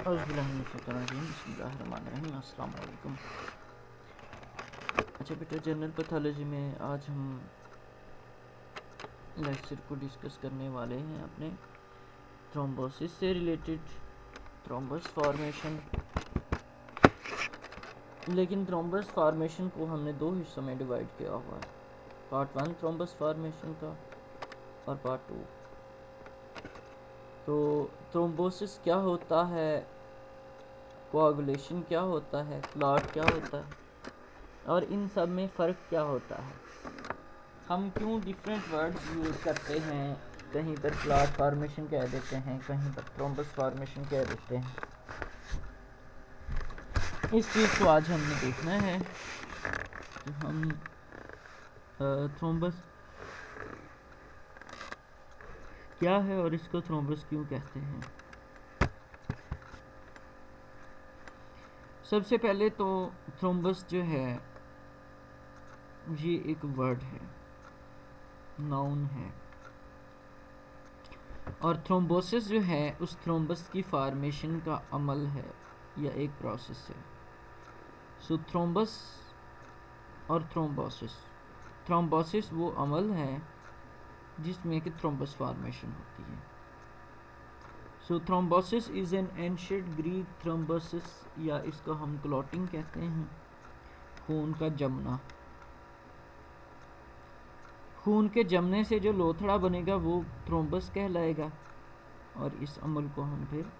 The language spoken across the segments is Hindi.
बिस्मिल्लाहिर्रहमानिर्रहीम। अस्सलाम वालेकुम। अच्छा बेटा, जनरल पैथोलॉजी में आज हम लेक्चर को डिस्कस करने वाले हैं अपने थ्रोम्बोसिस से रिलेटेड, थ्रोम्बस फॉर्मेशन। लेकिन थ्रोम्बस फॉर्मेशन को हमने दो हिस्सों में डिवाइड किया हुआ है, पार्ट 1 थ्रोम्बस फॉर्मेशन का और पार्ट 2। तो थ्रोम्बोसिस क्या होता है, कोआगुलेशन क्या होता है, क्लॉट क्या होता है और इन सब में फ़र्क क्या होता है, हम क्यों डिफरेंट वर्ड्स यूज़ करते हैं, कहीं पर क्लॉट फॉर्मेशन कह देते हैं, कहीं पर थ्रोम्बस फॉर्मेशन कह देते हैं। इस चीज़ को आज हमने देखना है कि हम थ्रोम्बस क्या है और इसको थ्रोम्बस क्यों कहते हैं। सबसे पहले तो थ्रोम्बस जो है ये एक वर्ड है, नाउन है, और थ्रोम्बोसिस जो है उस थ्रोम्बस की फॉर्मेशन का अमल है या एक प्रोसेस है। सो थ्रोम्बस और थ्रोम्बोसिस, थ्रोम्बोसिस वो अमल है जिसमें कि थ्रोम्बस फॉर्मेशन होती है। So thrombosis is an ancient Greek thrombosis, या इसको हम क्लॉटिंग कहते हैं, खून का जमना। खून के जमने से जो लोथड़ा बनेगा वो थ्रोम्बस कहलाएगा और इस अमल को हम फिर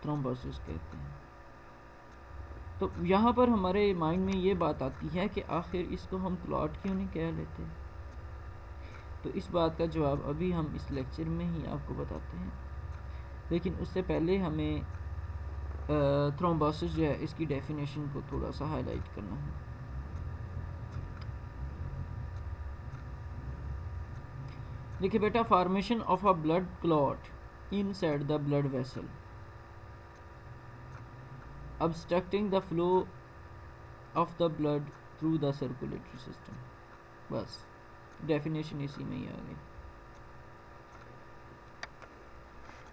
थ्रोम्बोसिस कहते हैं। तो यहाँ पर हमारे माइंड में ये बात आती है कि आखिर इसको हम क्लॉट क्यों नहीं कह लेते। तो इस बात का जवाब अभी हम इस लेक्चर में ही आपको बताते हैं, लेकिन उससे पहले हमें थ्रोम्बोसिस जो है इसकी डेफिनेशन को थोड़ा सा हाईलाइट करना है। देखिए बेटा, formation of a blood clot inside the blood vessel obstructing the flow of the blood through the circulatory system। बस डेफिनेशन इसी में ही आ गई।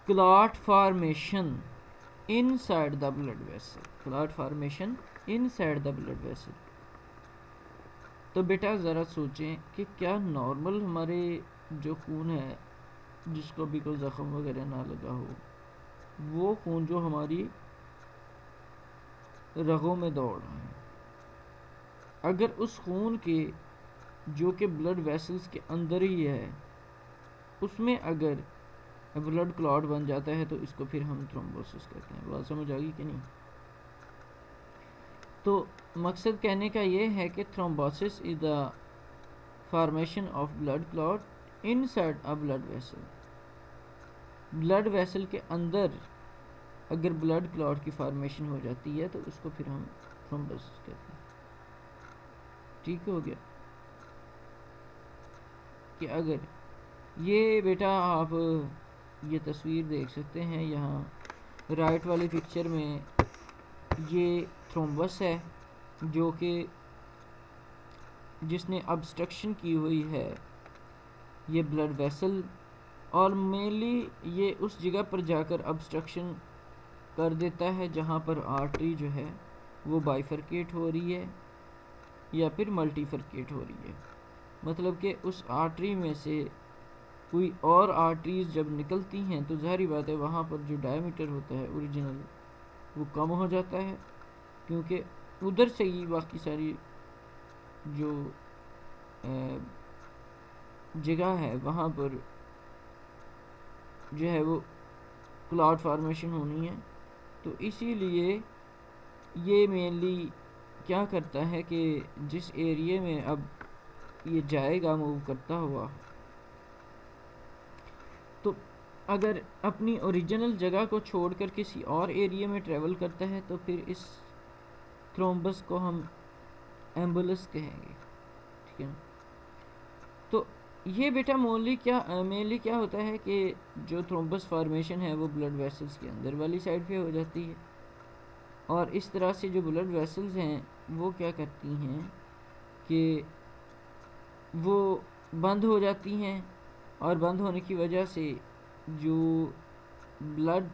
Clot formation inside the blood vessel, clot formation inside the blood vessel. तो बेटा ज़रा सोचें कि क्या नॉर्मल हमारे जो खून है जिसको भी कोई ज़ख्म वगैरह ना लगा हो, वो खून जो हमारी रगों में दौड़ रहा है, अगर उस खून के जो कि ब्लड वेसल्स के अंदर ही है उसमें अगर ब्लड क्लॉट बन जाता है तो इसको फिर हम थ्रोम्बोसिस कहते हैं। बात समझ आ गई कि नहीं। तो मकसद कहने का ये है कि thrombosis is the formation of blood clot inside a blood vessel. Blood vessel के अंदर अगर ब्लड क्लॉट की फॉर्मेशन हो जाती है तो उसको फिर हम थ्रोम्बोसिस कहते हैं। ठीक हो गया कि अगर ये बेटा आप ये तस्वीर देख सकते हैं, यहाँ राइट वाली पिक्चर में ये थ्रोम्बस है जो कि जिसने ऑब्स्ट्रक्शन की हुई है ये ब्लड वेसल, और मेनली ये उस जगह पर जाकर ऑब्स्ट्रक्शन कर देता है जहाँ पर आर्टरी जो है वो बाइफरकेट हो रही है या फिर मल्टीफरकेट हो रही है। मतलब कि उस आर्टरी में से कोई और आर्टरीज जब निकलती हैं तो ज़ाहिर बात है वहाँ पर जो डायमीटर होता है ओरिजिनल वो कम हो जाता है, क्योंकि उधर से ही बाकी सारी जो जगह है वहाँ पर जो है वो क्लॉट फॉर्मेशन होनी है। तो इसीलिए ये मेनली क्या करता है कि जिस एरिया में अब ये जाएगा मूव करता हुआ, तो अगर अपनी ओरिजिनल जगह को छोड़कर किसी और एरिया में ट्रेवल करता है तो फिर इस थ्रोम्बस को हम एम्बुलस कहेंगे। ठीक है ना। तो ये बेटा मेनली क्या होता है कि जो थ्रोम्बस फॉर्मेशन है वो ब्लड वेसल्स के अंदर वाली साइड पे हो जाती है, और इस तरह से जो ब्लड वेसल्स हैं वो क्या करती हैं कि वो बंद हो जाती हैं, और बंद होने की वजह से जो ब्लड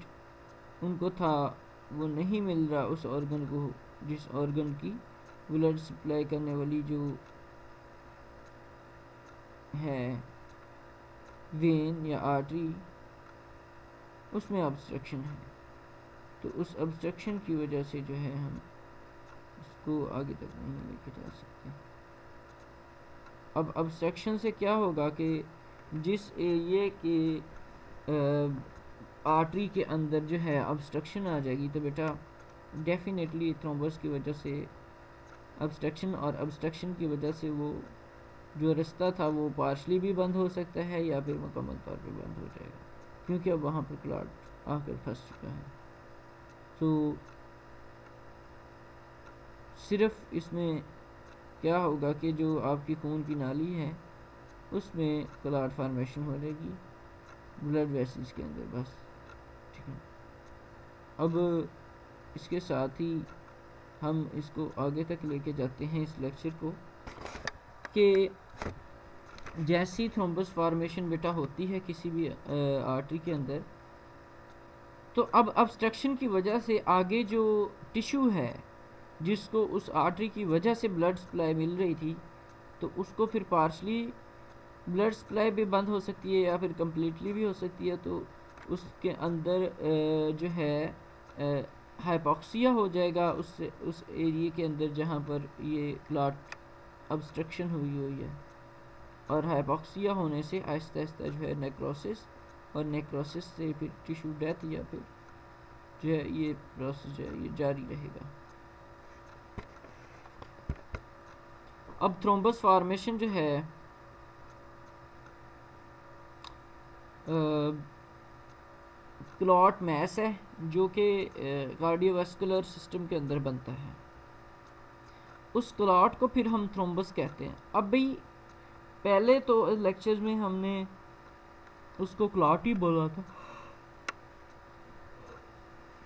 उनको था वो नहीं मिल रहा उस ऑर्गन को, जिस ऑर्गन की ब्लड सप्लाई करने वाली जो है वेन या आर्टरी, उसमें ऑब्स्ट्रक्शन है। तो उस ऑब्स्ट्रक्शन की वजह से जो है हम उसको आगे तक नहीं लेके जा सकते। अब ऑब्स्ट्रक्शन से क्या होगा कि जिस एरिए के आर्टरी के अंदर जो है ऑब्स्ट्रक्शन आ जाएगी तो बेटा डेफिनेटली थ्रोम्बस की वजह से ऑब्स्ट्रक्शन, और ऑब्स्ट्रक्शन की वजह से वो जो रास्ता था वो पार्शली भी बंद हो सकता है या फिर मुकम्मल तौर पे बंद हो जाएगा, क्योंकि अब वहाँ पर क्लॉट आकर फंस चुका है। तो सिर्फ इसमें क्या होगा कि जो आपकी खून की नाली है उसमें क्लॉट फार्मेशन हो जाएगी ब्लड वेसल्स के अंदर, बस। ठीक है, अब इसके साथ ही हम इसको आगे तक लेके जाते हैं इस लेक्चर को कि जैसी थ्रोम्बस फार्मेशन बेटा होती है किसी भी आर्टरी के अंदर, तो अब ऑब्स्ट्रक्शन की वजह से आगे जो टिश्यू है जिसको उस आर्टरी की वजह से ब्लड सप्लाई मिल रही थी, तो उसको फिर पार्शली ब्लड सप्लाई भी बंद हो सकती है या फिर कम्प्लीटली भी हो सकती है। तो उसके अंदर जो है हाइपॉक्सिया हो जाएगा उस एरिया के अंदर जहाँ पर ये क्लॉट ऑब्स्ट्रक्शन हुई है, और हाइपॉक्सिया होने से आहिस्ता आहिस्ता जो है नेक्रोसिस, और नेक्रोसिस से फिर टिश्यू डेथ या फिर जो है ये प्रोसेस जो है ये जारी रहेगा। अब थ्रोम्बस फार्मेशन जो है क्लॉट मैस है जो कि कार्डियोवास्कुलर सिस्टम के अंदर बनता है। उस क्लॉट को फिर हम थ्रोम्बस कहते हैं। अब भाई पहले तो लेक्चर्स में हमने उसको क्लॉट ही बोला था,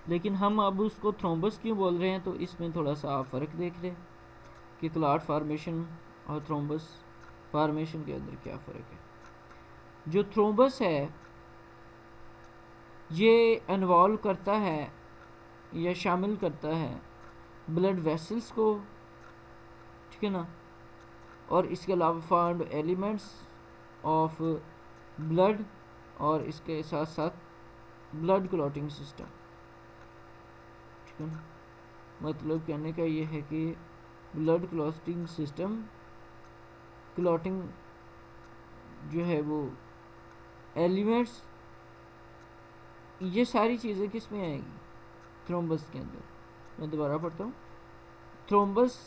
लेकिन हम अब उसको थ्रोम्बस क्यों बोल रहे हैं, तो इसमें थोड़ा सा आप फ़र्क देख लें कि क्लॉट फार्मेशन और थ्रोम्बस फार्मेशन के अंदर क्या फ़र्क है। जो थ्रोम्बस है ये इन्वॉल्व करता है या शामिल करता है ब्लड वेसल्स को, ठीक है ना, और इसके अलावा फाउंड एलिमेंट्स ऑफ ब्लड, और इसके साथ साथ ब्लड क्लॉटिंग सिस्टम, ठीक है ना। मतलब कहने का ये है कि ब्लड क्लॉटिंग सिस्टम, क्लॉटिंग जो है वो एलिमेंट्स, ये सारी चीज़ें किस में आएगी, थ्रोम्बस के अंदर। मैं दोबारा पढ़ता हूँ। थ्रोम्बस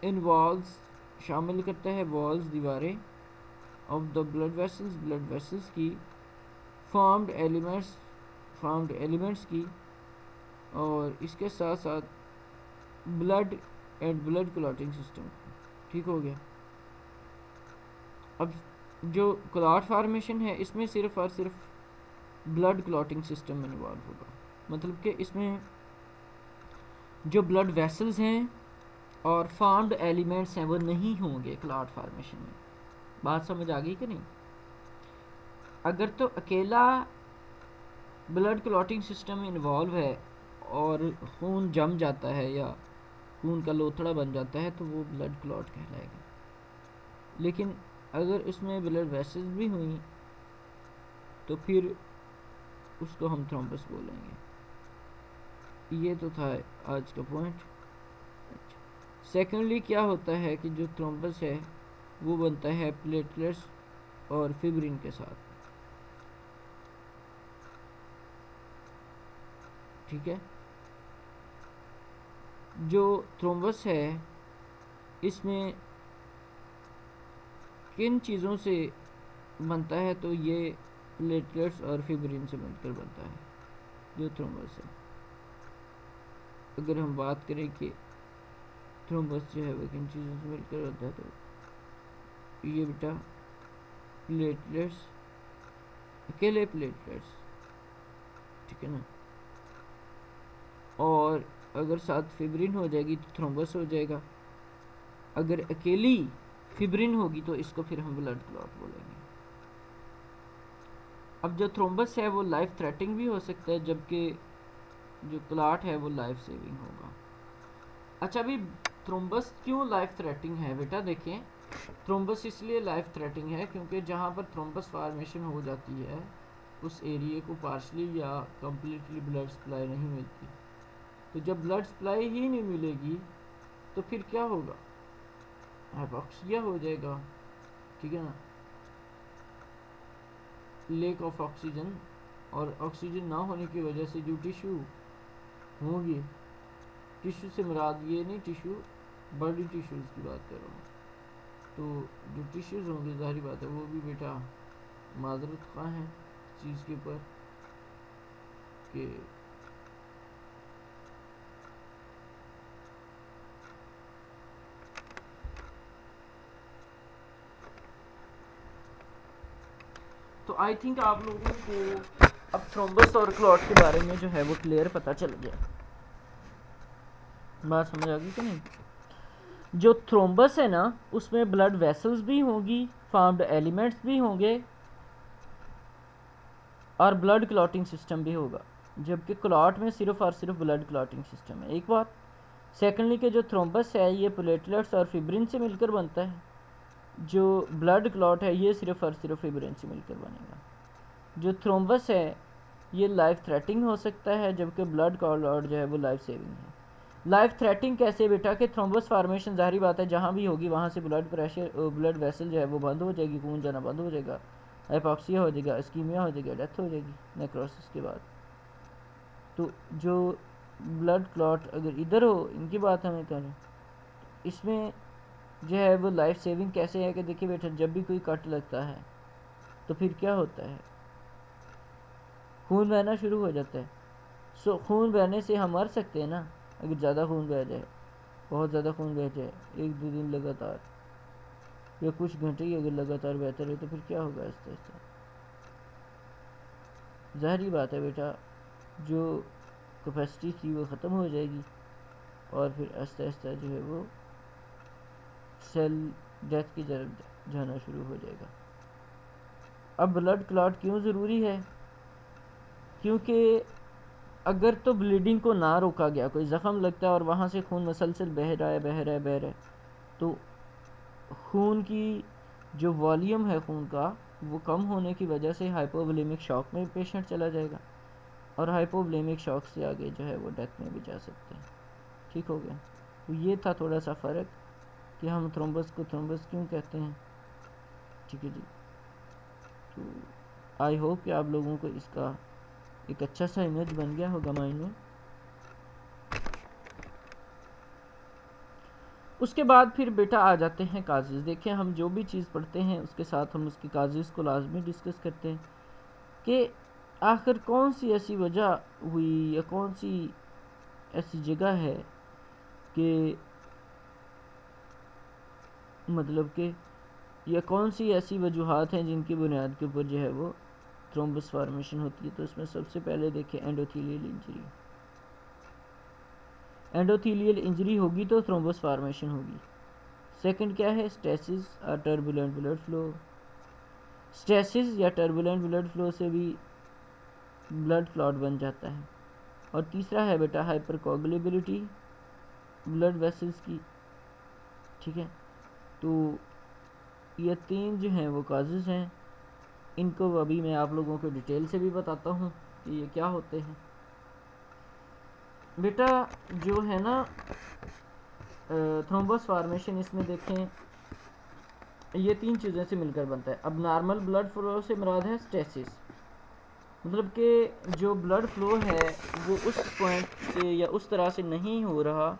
इन्वॉल्व्स, शामिल करता है वॉल्स, दीवारें, ऑफ द ब्लड वेसल्स की, फॉर्म्ड एलिमेंट्स की, और इसके साथ साथ blood and blood clotting system. ठीक हो गया। अब जो क्लॉट फार्मेशन है इसमें सिर्फ और सिर्फ ब्लड क्लॉटिंग सिस्टम इन्वॉल्व होगा, मतलब कि इसमें जो ब्लड वेसल्स हैं और फॉर्म्ड एलिमेंट्स हैं वो नहीं होंगे क्लॉट फार्मेशन में। बात समझ आ गई कि नहीं? अगर तो अकेला ब्लड क्लॉटिंग सिस्टम इन्वॉल्व है और खून जम जाता है या खून का लोथड़ा बन जाता है तो वो ब्लड क्लॉट कहलाएगा। लेकिन अगर उसमें ब्लड वेसल्स भी हुई तो फिर उसको हम थ्रोम्बस बोलेंगे। ये तो था आज का पॉइंट। सेकेंडली क्या होता है कि जो थ्रोम्बस है वो बनता है प्लेटलेट्स और फिब्रिन के साथ, ठीक है। जो थ्रोम्बस है इसमें किन चीज़ों से बनता है, तो ये प्लेटलेट्स और फिब्रिन से मिलकर बनता है जो थ्रोम्बस है। अगर हम बात करें कि थ्रोम्बस जो है वो किन चीज़ों से मिलकर होता है, तो ये बेटा प्लेटलेट्स, अकेले प्लेटलेट्स, ठीक है ना, और अगर साथ फिब्रिन हो जाएगी तो थ्रोम्बस हो जाएगा। अगर अकेली फिब्रिन होगी तो इसको फिर हम ब्लड क्लॉट बोलेंगे। अब जो थ्रोम्बस है वो लाइफ थ्रेटनिंग भी हो सकता है, जबकि जो क्लॉट है वो लाइफ सेविंग होगा। अच्छा, अभी थ्रोम्बस क्यों लाइफ थ्रेटनिंग है बेटा? देखें, थ्रोम्बस इसलिए लाइफ थ्रेटनिंग है क्योंकि जहाँ पर थ्रोम्बस फॉर्मेशन हो जाती है उस एरिया को पार्शली या कम्प्लीटली ब्लड सप्लाई नहीं मिलती। तो जब ब्लड सप्लाई ही नहीं मिलेगी तो फिर क्या होगा? हाइपोक्सिया हो जाएगा, ठीक है ना, लेक ऑफ ऑक्सीजन। और ऑक्सीजन ना होने की वजह से जो टिश्यू होंगे, टिश्यू से मुराद ये नहीं टिश्यू, बॉडी टिश्यूज़ की बात कर रहा हूँ, तो जो टिश्यूज़ होंगे ज़ाहिर बात है वो भी बेटा माजरत खा हैं चीज़ के ऊपर कि तो आई थिंक आप लोगों को अब थ्रोम्बस और क्लॉट के बारे में जो है वो क्लियर पता चल गया। बात समझ आ गई कि नहीं? जो थ्रोम्बस है ना उसमें ब्लड वेसल्स भी होंगी, फार्म्ड एलिमेंट्स भी होंगे और ब्लड क्लॉटिंग सिस्टम भी होगा, जबकि क्लॉट में सिर्फ और सिर्फ ब्लड क्लॉटिंग सिस्टम है। एक बात। सेकेंडली कि जो थ्रोम्बस है ये प्लेटलेट्स और फिब्रिन से मिलकर बनता है, जो ब्लड क्लॉट है ये सिर्फ और सिर्फ फिब्रिन से मिलकर बनेगा। जो थ्रोम्बस है ये लाइफ थ्रेटिंग हो सकता है, जबकि ब्लड क्लॉट जो है वो लाइफ सेविंग है। लाइफ थ्रेटिंग कैसे बेटा? कि थ्रोम्बस फार्मेशन ज़ाहिर बात है जहाँ भी होगी वहाँ से ब्लड प्रेशर, ब्लड वेसल जो है वो बंद हो जाएगी, खून जाना बंद हो जाएगा, हाइपोक्सिया हो जाएगा, इस्कीमिया हो जाएगा, डेथ हो जाएगी नेक्रोसिस के बाद। तो जो ब्लड क्लॉट अगर इधर हो, इनकी बात हमें करें, इसमें जो है वो लाइफ सेविंग कैसे है कि देखिए बेटा, जब भी कोई कट लगता है तो फिर क्या होता है, खून बहना शुरू हो जाता है। सो खून बहने से हम मर सकते हैं ना, अगर ज़्यादा खून बह जाए, बहुत ज़्यादा खून बह जाए, एक दो दिन लगातार या कुछ घंटे ही अगर लगातार बहता रहे तो फिर क्या होगा? आहिस्ता आहिस्ता ज़ाहिरी बात है बेटा, जो कैपेसिटी थी वो ख़त्म हो जाएगी और फिर आहिस्ता आहिस्ता जो है वो सेल डेथ की तरफ जाना शुरू हो जाएगा। अब ब्लड क्लॉट क्यों ज़रूरी है? क्योंकि अगर तो ब्लीडिंग को ना रोका गया, कोई ज़ख़म लगता है और वहाँ से खून मसलसल बह रहा है बह रहा है बह रहा है, तो खून की जो वॉल्यूम है खून का वो कम होने की वजह से हाइपोवोलेमिक शॉक में पेशेंट चला जाएगा और हाइपोवोलेमिक शॉक से आगे जो है वो डेथ में भी जा सकते हैं। ठीक हो गया? तो ये था थोड़ा सा फ़र्क कि हम थ्रोम्बस को थ्रोम्बस क्यों कहते हैं। ठीक है जी। तो आई होप कि आप लोगों को इसका एक अच्छा सा इमेज बन गया होगा माइंड में। उसके बाद फिर बेटा आ जाते हैं काजेज़। देखिए, हम जो भी चीज़ पढ़ते हैं उसके साथ हम उसके काजेज़ को लाजमी डिस्कस करते हैं कि आखिर कौन सी ऐसी वजह हुई या कौन सी ऐसी जगह है कि मतलब कि या कौन सी ऐसी वजूहात हैं जिनकी बुनियाद के ऊपर जो है वो थ्रोम्बस फॉर्मेशन होती है। तो इसमें सबसे पहले देखिए एंडोथीलियल इंजरी। एंडोथीलियल इंजरी होगी तो थ्रोम्बस फॉर्मेशन होगी। सेकंड क्या है? स्टेसिस और टर्बुलेंट ब्लड फ्लो। स्टेसिस या टर्बुलेंट ब्लड फ्लो से भी ब्लड क्लॉट बन जाता है। और तीसरा है बेटा हाइपरकोगुलेबिलिटी ब्लड वेसल्स की। ठीक है, तो ये तीन जो हैं वो काजेज़ हैं। इनको अभी मैं आप लोगों को डिटेल से भी बताता हूँ कि ये क्या होते हैं। बेटा जो है ना थ्रोम्बस फॉर्मेशन, इसमें देखें ये तीन चीज़ों से मिलकर बनता है। अब नॉर्मल ब्लड फ्लो से मुराद है स्टेसिस, मतलब कि जो ब्लड फ्लो है वो उस पॉइंट से या उस तरह से नहीं हो रहा,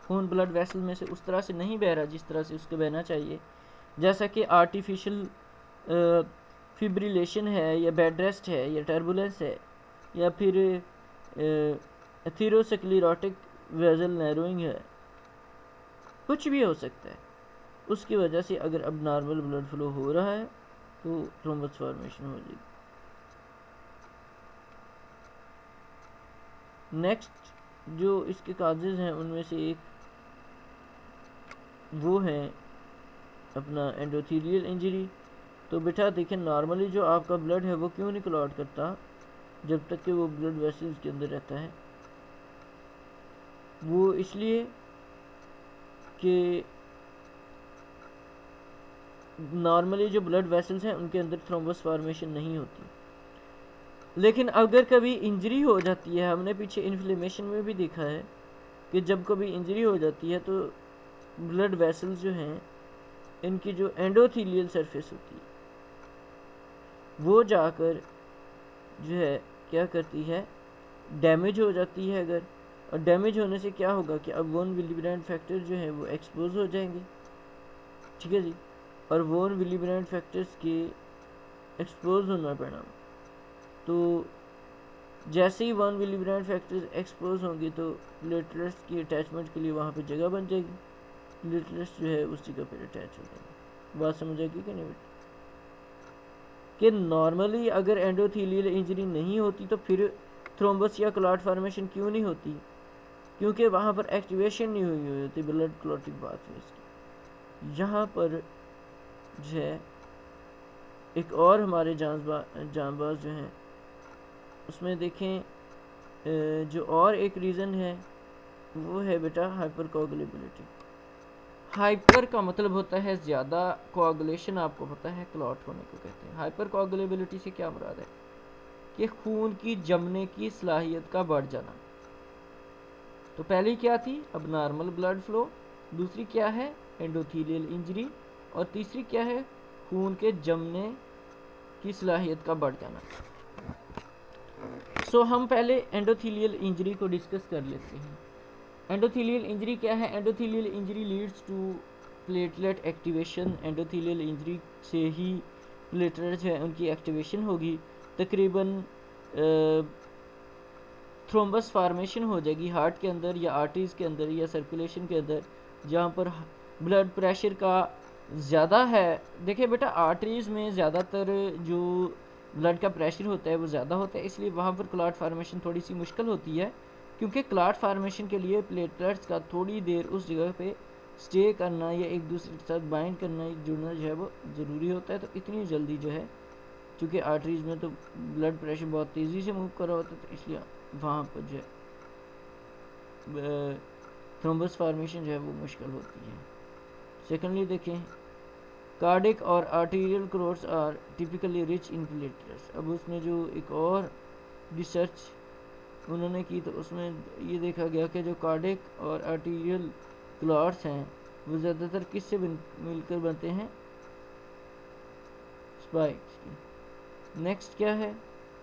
खून ब्लड वेसल में से उस तरह से नहीं बह रहा जिस तरह से उसको बहना चाहिए, जैसा कि आर्टिफिशियल फिब्रिलेशन है या बेड रेस्ट है या टर्बुलेंस है या फिर एथेरोस्क्लेरोटिक वेजल नैरोइंग है, कुछ भी हो सकता है। उसकी वजह से अगर अब नॉर्मल ब्लड फ्लो हो रहा है तो थ्रोम्बस फॉर्मेशन हो जाएगी। नेक्स्ट जो इसके काजेज़ हैं उनमें से एक वो है अपना एंडोथीलियल इंजरी। तो बेटा देखिए, नॉर्मली जो आपका ब्लड है वो क्यों नहीं क्लॉट करता? जब तक कि वो ब्लड वेसल्स के अंदर रहता है। वो इसलिए कि नॉर्मली जो ब्लड वेसल्स हैं उनके अंदर थ्रोम्बस फॉर्मेशन नहीं होती। लेकिन अगर कभी इंजरी हो जाती है, हमने पीछे इन्फ्लेमेशन में भी देखा है कि जब कभी इंजरी हो जाती है तो ब्लड वेसल्स जो हैं, इनकी जो एंडोथीलियल सरफेस होती है वो जाकर जो है क्या करती है, डैमेज हो जाती है अगर। और डैमेज होने से क्या होगा कि अब वोन विलिब्रेंट फैक्टर जो है वो एक्सपोज हो जाएंगे, ठीक है जी। और वोन विलिब्रेंट फैक्टर्स के एक्सपोज होना परिणाम, तो जैसे ही वन विलिब्रेंट फैक्टर्स एक्सपोज होंगे तो प्लेटलेट्स की अटैचमेंट के लिए वहाँ पे जगह बन जाएगी, प्लेटलेट्स जो है उस जगह पर अटैच हो जाएंगे। बात समझ आएगी कि नहीं बेटा? कि नॉर्मली अगर एंडोथीलियल इंजरी नहीं होती तो फिर थ्रोम्बस या क्लॉट फॉर्मेशन क्यों नहीं होती? क्योंकि वहाँ पर एक्टिवेशन नहीं हुई होती ब्लड क्लॉटिंग पाथवेज की। यहाँ पर जो है एक और हमारे जांबाज जो हैं उसमें देखें, जो और एक रीज़न है वो है बेटा हाइपर कोगुलेबिलिटी। हाइपर का मतलब होता है ज़्यादा, कोआगुलेशन आपको पता है क्लॉट होने को कहते हैं। हाइपर कोगुलेबिलिटी से क्या मुराद है कि खून की जमने की सलाहियत का बढ़ जाना। तो पहली क्या थी, अब नॉर्मल ब्लड फ्लो, दूसरी क्या है एंडोथीलियल इंजरी, और तीसरी क्या है खून के जमने की सलाहियत का बढ़ जाना। सो हम पहले एंडोथीलियल इंजरी को डिस्कस कर लेते हैं। एंडोथीलियल इंजरी क्या है? Endothelial injury leads to platelet activation. Endothelial injury से ही प्लेटलेट जो है उनकी एक्टिवेशन होगी, तकरीबन थ्रोम्बस फार्मेशन हो जाएगी हार्ट के अंदर या आर्टरीज़ के अंदर या सर्कुलेशन के अंदर जहाँ पर ब्लड प्रेशर का ज़्यादा है। देखिए बेटा आर्टरीज़ में ज़्यादातर जो ब्लड का प्रेशर होता है वो ज़्यादा होता है, इसलिए वहाँ पर क्लॉट फार्मेशन थोड़ी सी मुश्किल होती है, क्योंकि क्लॉट फार्मेशन के लिए प्लेटलेट्स का थोड़ी देर उस जगह पे स्टे करना या एक दूसरे के साथ बाइंड करना, जुड़ना जो है वो ज़रूरी होता है। तो इतनी जल्दी जो है, क्योंकि आर्टरीज़ में तो ब्लड प्रेशर बहुत तेज़ी से मूव कर रहा होता है, तो इसलिए वहाँ पर जो है थ्रोम्बस फार्मेशन जो है वो मुश्किल होती है। सेकेंडली देखें, कार्डिक और arterial clots are typically rich in platelets. अब उसमें जो एक और रिसर्च उन्होंने की तो उसमें ये देखा गया कि जो कार्डिक और आर्टीरियल क्लॉट्स हैं वो ज़्यादातर किससे मिलकर बनते हैं? स्पाइक्स की। नेक्स्ट क्या है?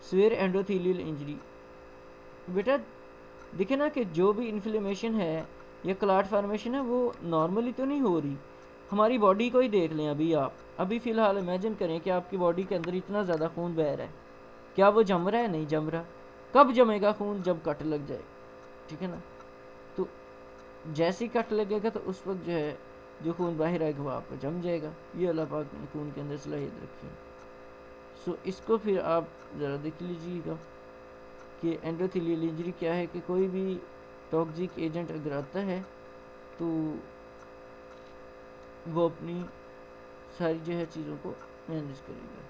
Swear endothelial injury. बेटा देखे ना कि जो भी इन्फ्लेमेशन है या क्लॉट फार्मेशन है वो नॉर्मली तो नहीं हो रही। हमारी बॉडी को ही देख लें, अभी फ़िलहाल इमेजिन करें कि आपकी बॉडी के अंदर इतना ज़्यादा खून बह रहा है, क्या वो जम रहा है? नहीं जम रहा। कब जमेगा खून? जब कट लग जाए, ठीक है ना। तो जैसे ही कट लगेगा तो उस वक्त जो है जो खून बाहर आएगा वो आपका जम जाएगा। ये अल्लाह पाक ने खून के अंदर सलाहियत रखी है। सो इसको फिर आप ज़रा देख लीजिएगा कि एंडोथीलियल इंजरी क्या है, कि कोई भी टॉक्सिक एजेंट अगर आता है तो वो अपनी सारी जो है चीज़ों को मैनेज करेगा।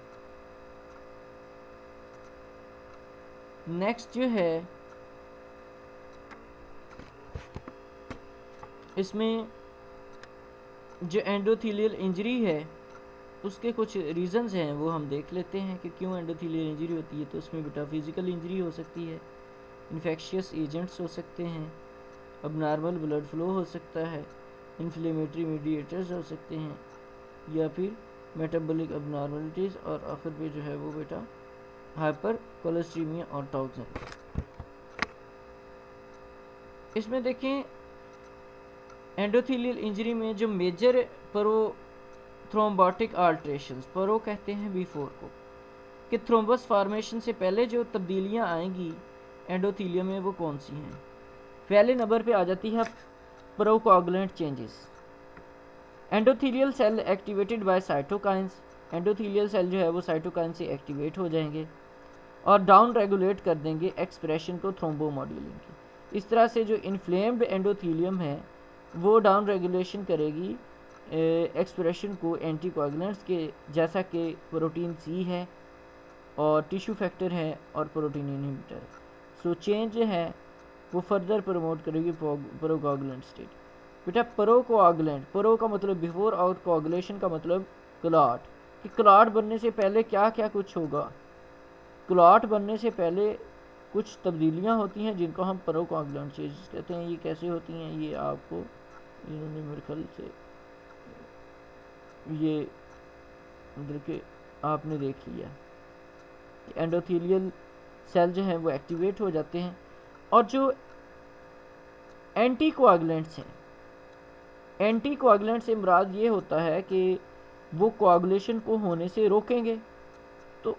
नेक्स्ट जो है इसमें जो एंडोथीलियल इंजरी है उसके कुछ रीज़न्स हैं, वो हम देख लेते हैं कि क्यों एंडोथीलियल इंजरी होती है। तो उसमें बेटा फिज़िकल इंजरी हो सकती है, इन्फेक्शियस एजेंट्स हो सकते हैं, अबनॉर्मल ब्लड फ्लो हो सकता है, इन्फ्लेमेटरी मीडिएटर्स हो सकते हैं, या फिर मेटाबॉलिक अबनॉर्मलिटीज़, और आखिर पे जो है वो बेटा हाइपर कोलेस्ट्रीमिया और टॉक्सिन। इसमें देखें एंडोथीलियल इंजरी में जो मेजर थ्रोम्बोटिक अल्ट्रेशंस, परो कहते हैं B4 को, कि थ्रोम्बस फार्मेशन से पहले जो तब्दीलियां आएंगी एंडोथीलियम में वो कौन सी हैं? पहले नंबर पे आ जाती है procoagulant changes. Endothelial cell activated by cytokines. Endothelial cell जो है वो साइटोकाइन से एक्टिवेट हो जाएंगे और डाउन रेगुलेट कर देंगे एक्सप्रेशन को थ्रोम्बोमॉड्यूलिन की। इस तरह से जो इन्फ्लेम्ड एंडोथीलियम है वो डाउन रेगुलेशन करेगी एक्सप्रेशन को एंटीकोगुलेंट्स के, जैसा कि प्रोटीन C है और टिश्यू फैक्टर है और प्रोटीन इनहिबिटर। सो चेंज है वो फर्दर प्रमोट करेगी प्रोकोगुलेंट स्टेट। बेटा प्रोकोगुलेंट, प्रो का मतलब बिफोर और कोगुलेशन का मतलब क्लॉट, कि क्लॉट बनने से पहले क्या क्या कुछ होगा। क्लॉट बनने से पहले कुछ तब्दीलियां होती हैं जिनको हम प्रोकोगुलेंट चेंजेस कहते हैं। ये कैसे होती हैं ये आपको इन्होंने मेरे ख्याल से ये मतलब कि आपने देख लिया। एंडोथेलियल सेल जो हैं वो एक्टिवेट हो जाते हैं। और जो एंटी कोआगुलेंट्स हैं, एंटी कोआगुलेंट से मुराद ये होता है कि वो कोआगुलेशन को होने से रोकेंगे। तो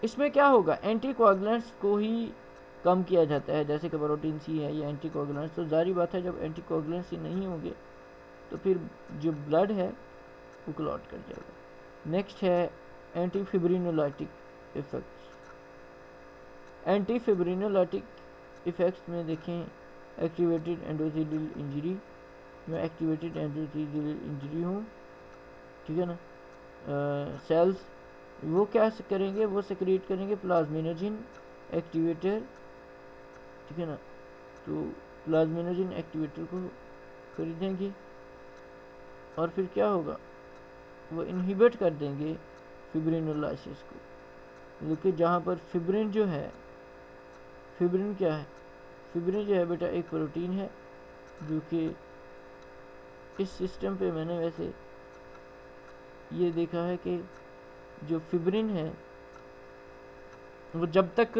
इसमें क्या होगा, एंटी कोआगुलेंट्स को ही कम किया जाता है, जैसे कि प्रोटीन सी है ये एंटी कोआगुलेंट्स। तो जारी बात है जब एंटी कोआगुलेंट्स ही नहीं होंगे तो फिर जो ब्लड है वो क्लॉट कर जाएगा। नेक्स्ट है anti fibrinolytic effects. Anti fibrinolytic effects में देखें एक्टिवेटेड एंडोथेलियल इंजरी, मैं एक्टिवेटेड एंडोथेलियल इंजरी हूँ, ठीक है ना। सेल्स वो क्या करेंगे, वो सेक्रेट करेंगे प्लाज्मिनोजन एक्टिवेटर, ठीक है ना। तो प्लाज्मिनोजन एक्टिवेटर को खरीदेंगे और फिर क्या होगा, वो इनहिबिट कर देंगे फिब्रिनोलाइसिस को। मतलब कि जहाँ पर फिब्रिन जो है, फिब्रिन क्या है, फिब्रिन जो है बेटा एक प्रोटीन है जो कि इस सिस्टम पे मैंने वैसे ये देखा है कि जो फिब्रिन है वो जब तक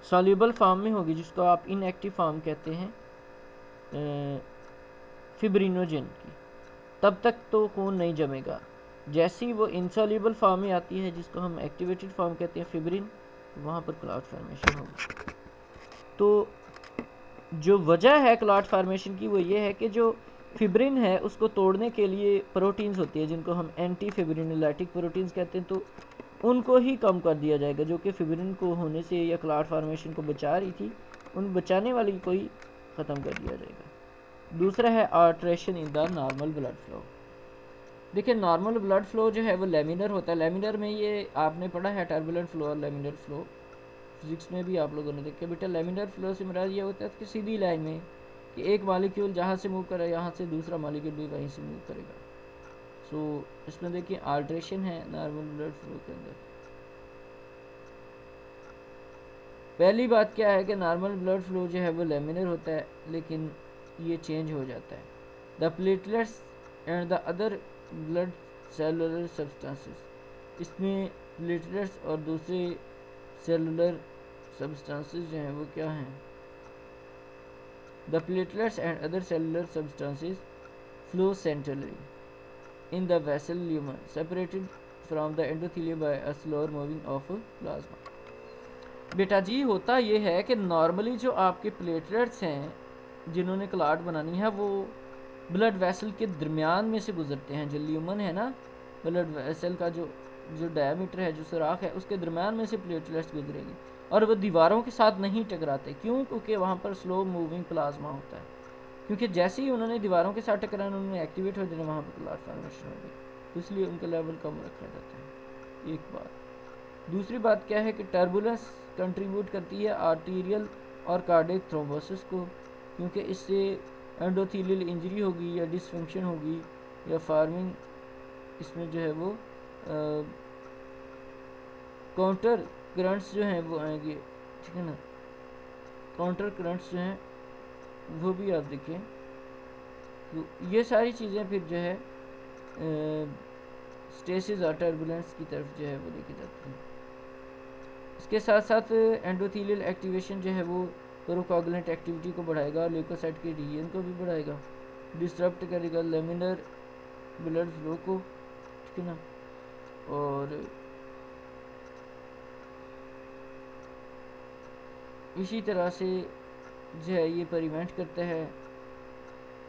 सॉल्युबल फॉर्म में होगी, जिसको आप इनएक्टिव फॉर्म कहते हैं फिब्रिनोजन की, तब तक तो खून नहीं जमेगा। जैसे ही वो इनसॉल्युबल फॉर्म में आती है, जिसको हम एक्टिवेटेड फॉर्म कहते हैं फिब्रिन, वहाँ पर क्लॉट फॉर्मेशन होगी। तो जो वजह है क्लॉट फॉर्मेशन की वो ये है कि जो फिब्रिन है उसको तोड़ने के लिए प्रोटीन्स होती है जिनको हम एंटी फिब्रिनोलाइटिक प्रोटीन्स कहते हैं, तो उनको ही कम कर दिया जाएगा जो कि फिब्रिन को होने से या क्लॉट फॉर्मेशन को बचा रही थी, उन बचाने वाली को ही ख़त्म कर दिया जाएगा। दूसरा है alteration in the normal blood flow. देखिए नॉर्मल ब्लड फ्लो जो है वो लेमिनर होता है। लेमिनर में ये आपने पढ़ा है टर्बुलेंट फ्लो और लेमिनर फ्लो, फिजिक्स में भी आप लोगों ने देखा बेटा। लेमिनर फ्लो से मुराद ये होता है कि सीधी लाइन में कि एक मॉलिक्यूल जहाँ से मूव करे यहाँ से दूसरा मॉलिक्यूल भी वहीं से मूव करेगा। सो इसमें देखिए अल्टरेशन है नॉर्मल ब्लड फ्लो के अंदर। पहली बात क्या है कि नॉर्मल ब्लड फ्लो जो है वो लेमिनर होता है, लेकिन ये चेंज हो जाता है। The platelets and the other blood cellular substances, इसमें प्लेटलेट्स और दूसरे सेलुलर सब्सटेंसेस जो हैं वो क्या हैं, the platelets and other cellular substances flow centrally in the vessel lumen separated from the endothelium by a slower moving of plasma. बेटा जी होता ये है कि नॉर्मली जो आपके प्लेटलेट्स हैं जिन्होंने क्लॉट बनानी है वो ब्लड वेसल के दरमियान में से गुजरते हैं। जो ल्यूमन है ना, ब्लड वेसल का जो जो डायमीटर है, जो सुराख है, उसके दरमियान में से प्लेटलेट्स गुजरेंगे और वो दीवारों के साथ नहीं टकराते। क्यों? क्योंकि वहाँ पर स्लो मूविंग प्लाज्मा होता है। क्योंकि जैसे ही उन्होंने दीवारों के साथ टकराना, उन्होंने एक्टिवेट हो जाना, वहाँ पर क्लॉट फॉर्मेशन हो गई, इसलिए उनका लेवल कम रखा जाता है। एक बात। दूसरी बात क्या है कि टर्बुलेंस कंट्रीब्यूट करती है आर्टीरियल और कार्डियक थ्रोम्बोसिस को, क्योंकि इससे एंडोथेलियल इंजरी होगी या डिसफंक्शन होगी या फार्मिंग, इसमें जो है वो काउंटर करंट्स जो हैं वो आएंगे, ठीक है ना। काउंटर करंट्स जो हैं वो भी आप देखें, तो ये सारी चीज़ें फिर जो है स्टेसिस और टर्बुलेंस की तरफ जो है वो लेके जाती हैं। इसके साथ साथ एंडोथेलियल एक्टिवेशन जो है वो प्रोकोगुलेंट एक्टिविटी को बढ़ाएगा, ल्यूकोसाइट के रीजन को भी बढ़ाएगा, डिस्टर्ब करेगा लेमिनर ब्लड फ्लो को, ठीक है ना। और इसी तरह से जो है ये प्रिवेंट करता है,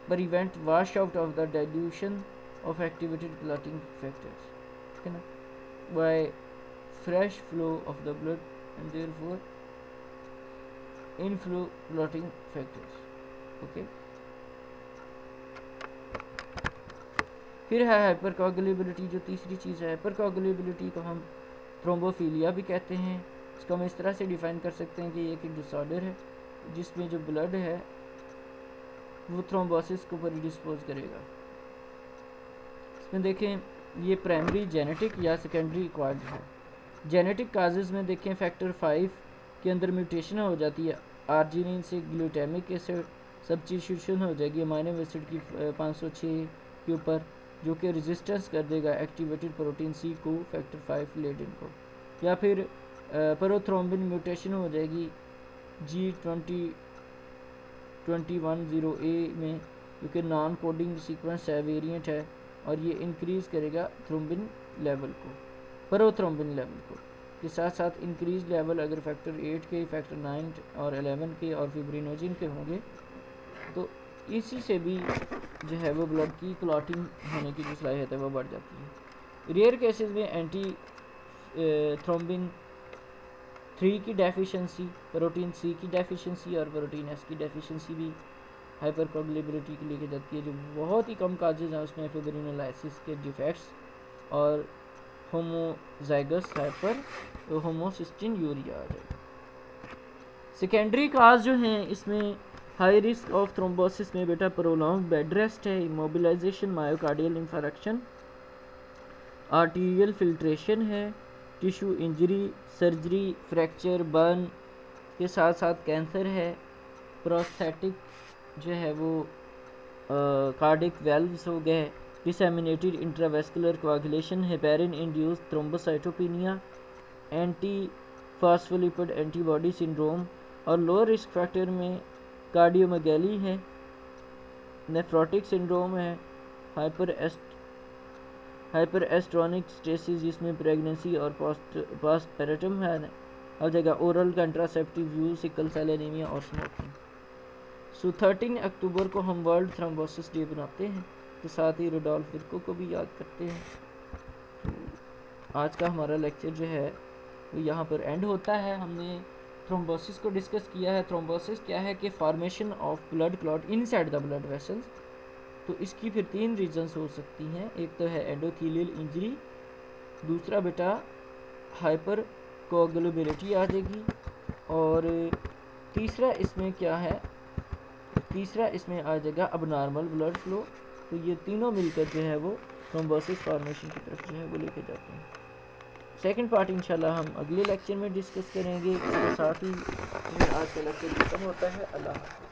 prevent wash out of the dilution of activated clotting factors, ठीक है ना, by fresh flow of the blood and therefore inflow clotting factors. Okay, फिर है हाइपरकोगुलेबिलिटी, जो तीसरी चीज़ है। हाइपरकोगुलेबिलिटी को हम थ्रोम्बोफीलिया भी कहते हैं। इसको हम इस तरह से डिफ़ाइन कर सकते हैं कि ये एक डिसऑर्डर है जिसमें जो ब्लड है वो थ्रोम्बोसिस को प्रीडिस्पोज करेगा। इसमें देखें ये प्राइमरी जेनेटिक या सेकेंडरी एक्वायर्ड है। जेनेटिक काजेज़ में देखें फैक्टर 5 के अंदर म्यूटेशन हो जाती है, आर्जिनिन से ग्लूटामिक एसिड सब्स्टिट्यूशन हो जाएगी अमाइनो एसिड की 506 के ऊपर, जो कि रेजिस्टेंस कर देगा एक्टिवेटेड प्रोटीन सी को, फैक्टर 5 लेडिन को। या फिर प्रोथ्रोम्बिन म्यूटेशन हो जाएगी G2010A में, क्योंकि नॉन कोडिंग सीक्वेंस है, वेरिएंट है, और ये इंक्रीज़ करेगा थ्रोम्बिन लेवल को, प्रोथ्रोम्बिन लेवल को। के साथ साथ इंक्रीज लेवल अगर फैक्टर 8 के, फैक्टर 9 और 11 के और फिब्रिनोजिन के होंगे तो इसी से भी जो है वो ब्लड की क्लॉटिंग होने की जो सलाहियत है वो बढ़ जाती है। रेयर केसेस में एंटी थ्रोम्बिन 3 की डेफिशिएंसी, प्रोटीन सी की डेफिशिएंसी और प्रोटीन एस की डेफिशिएंसी भी हाइपरकोगुलेबिलिटी के लेके जाती है। जो बहुत ही कम काजेज हैं उसमें फिब्रिनोलाइसिस के डिफेक्ट्स और होमोजाइगस हाइपर होमोसिस्टिन यूरिया आ जाएगा। सेकेंडरी काज जो हैं इसमें हाई रिस्क ऑफ थ्रोम्बोसिस में बेटा प्रोलॉन्ग बेड रेस्ट है, इमोबिलाइजेशन, मायोकार्डियल इंफारेक्शन, आर्टीरियल फिल्ट्रेशन है, tissue injury, surgery, fracture, burn के साथ साथ कैंसर है, प्रोस्थेटिक जो है वो कार्डिक वेल्व्स हो गए, disseminated intravascular coagulation, heparin induced thrombocytopenia, anti phospholipid antibody syndrome, और लोअर रिस्क फैक्टर में कार्डियोमेगैली है, नेफ्रोटिक सिंड्रोम है, हाइपर एस्ट्रोनिक स्टेसिस जिसमें प्रेगनेंसी और पोस्टपार्टम है, हर जगह oral contraceptive use, sickle cell anaemia और स्मोकिंग। सो 13 अक्टूबर को हम वर्ल्ड थ्रोम्बोसिस डे बनाते हैं, तो साथ ही रुडोल्फ विर्को को भी याद करते हैं। तो आज का हमारा लेक्चर जो है वो यहाँ पर एंड होता है। हमने थ्रोम्बोसिस को डिस्कस किया है। थ्रोम्बोसिस क्या है कि formation of blood clot inside the blood vessels. तो इसकी फिर 3 रीजंस हो सकती हैं। एक तो है एंडोथेलियल इंजरी, दूसरा बेटा हाइपर कोगुलेबिलिटी आ जाएगी, और तीसरा इसमें क्या है, तीसरा इसमें आ जाएगा अबनॉर्मल ब्लड फ्लो। तो ये तीनों मिलकर जो है वो थ्रोम्बोसिस फॉर्मेशन की तरफ जो है वो लेके जाते हैं। सेकंड पार्ट इंशाल्लाह हम अगले लेक्चर में डिस्कस करेंगे। इसके साथ ही आज का लेक्चर खत्म होता है। अल्लाह हाफ़िज़।